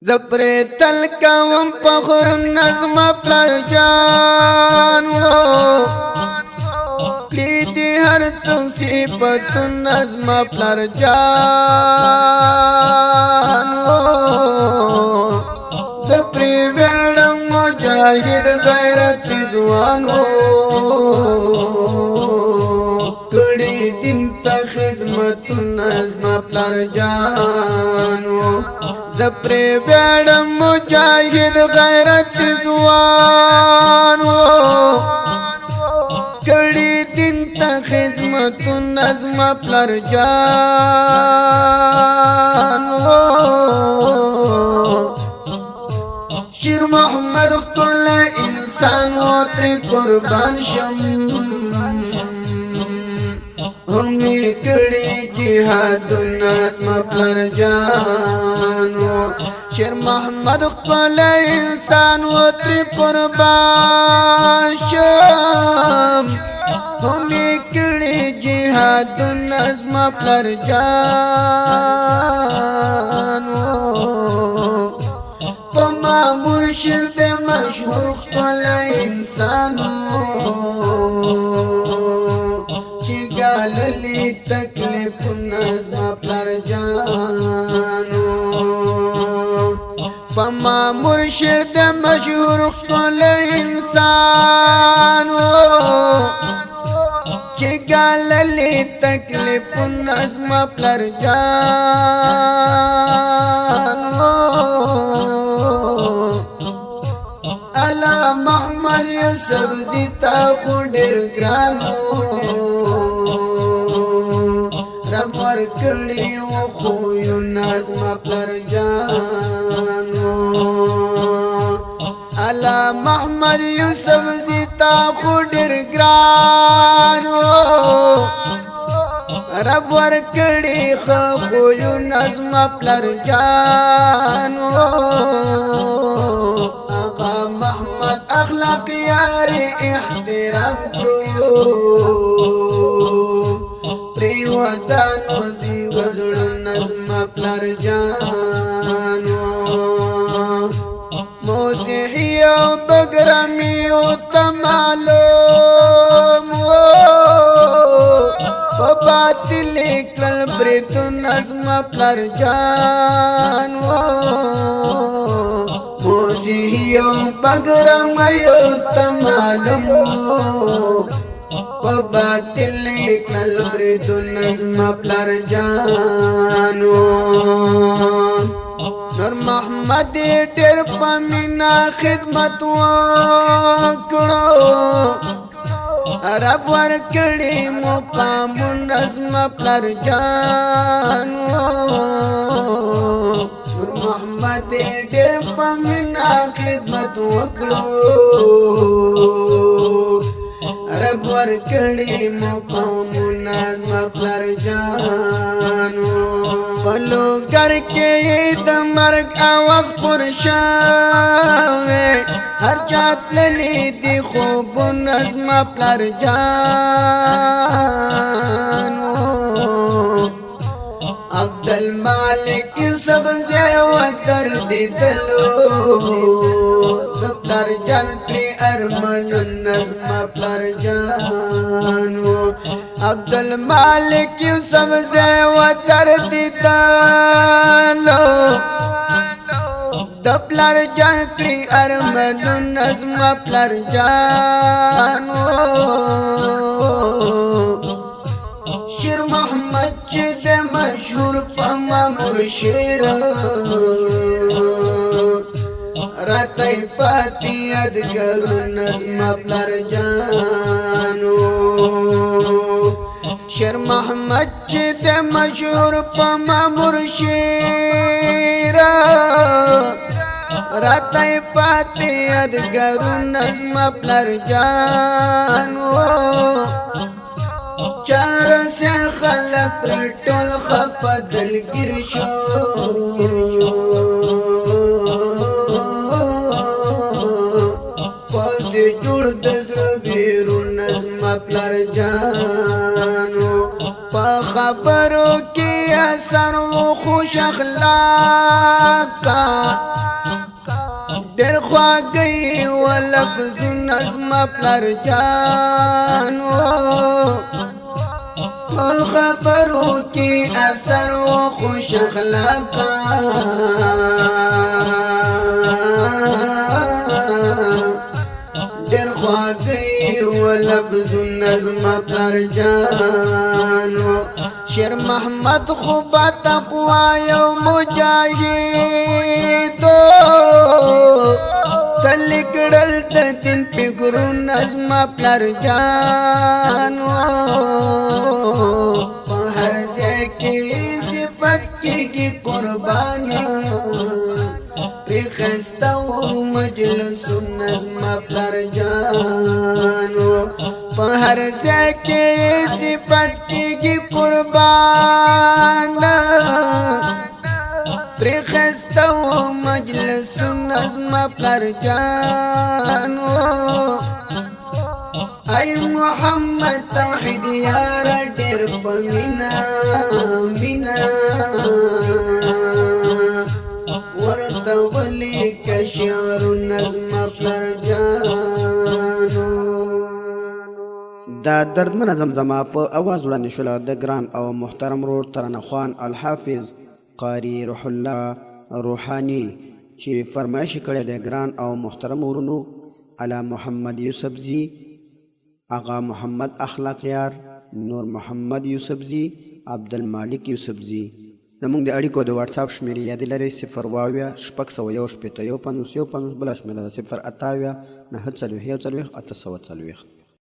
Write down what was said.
زپری تل کوم فخر نظم پلار جان کړي هر څوک صفت نظم پلار جان زپری وړم مجاهد غیرت ځوان کړي دین ته خدمت نظم پلار جان زپری وړم مجاهد غیرت ځوان کړي دین ته خدمت نظم پلار جان شیر محمد خپل انسان و تر قربان شم همي کړي جهاد نظم پلار جانو شیر محمد خپل انسان و تر قربان شم همي کړي جهاد نظم پلار جانو پما مرشد مشهور خپل انسانو للی تکلیف نظم پلار جانو پما مرشد مشهور خپل انسانو للی تکلیف نظم پلار جانو الا محمد یوسف زیتا خو ډیر ګرانو رمر کړي و خو یو نظم پلار جانو الا محمد یوسف زیتا خو ډیر ګرانو رب ور کړي خو یو نظم پلار جانو آقا محمد اخلاق یار احترام کړو پریوتانو زنگزړو نظم پلار جانو موسیحی او بگرمی او تمالوم باطل کل بریتو نظم پلار جانو موسیحی او بگرمی او تمالوم باطل کل برید نظم پلار جانو نور محمد ډېر پمینا خدمت وکړو رب ور کړي مقام نظم پلار جانو نور محمد ډېر پمینا خدمت وکړو رب ور کړي مقام نظم پلار جانو پلو گر کې د مرګ आवाज پر شاوه هر چات للی دی خوب نظم پلار جانو عبد المالک یوسف زیو درد دلو پلار جان پری ارمان نظم پلار جانو عبد المالک یوسف زیو درد دلو پلار جان پری ارمان نظم پلار جانو شیر محمد چې د مشهور پما مرشد راته پاتې ادګر نظم پلار جانو شیر محمد چې د مشهور پما مرشد راته پاتې ادګر نظم پلار جانو چار سے خلق رټول خپدل ګر شو پس جوړ د زړه بیرو نظم پلار جانو په خبرو کې اثر و خوش اخلاقا ډېر خواږی و لفظ نظم پلر جان خبرو کی اثر و خوش اخلاقا ډېر خواږی و لفظ نظم پلر جان شیر محمد خوبا تقوا یو مجاهد تلکڑل تن فکرو نظم پلر جان ہر جگہ صفت کی قربانی رخصتا مجلس نظم پلر جان ہر جگہ صفت کی قربان رخصتا مجلس نظم پلر جان اے محمد توحید یار ډېر په مینا مینا ورته ولیک شعر نظم پلر جان دا دردمنه زمزمه په اواز وړاندې شوله د ګران او محترم ورور ترانه خوان الحافظ قاری روح الله روحانی چې فرمایش کړی دی ګران او محترم ورونو علی محمد یوسفزی آغا محمد اخلاق یار نور محمد یوسفزی عبدالمالک یوسفزی زموږ د اړیکو د واتساپ شمیرې یادې لرئ 0 شپږ 101 50 بله شمیره ده 0 58 940 840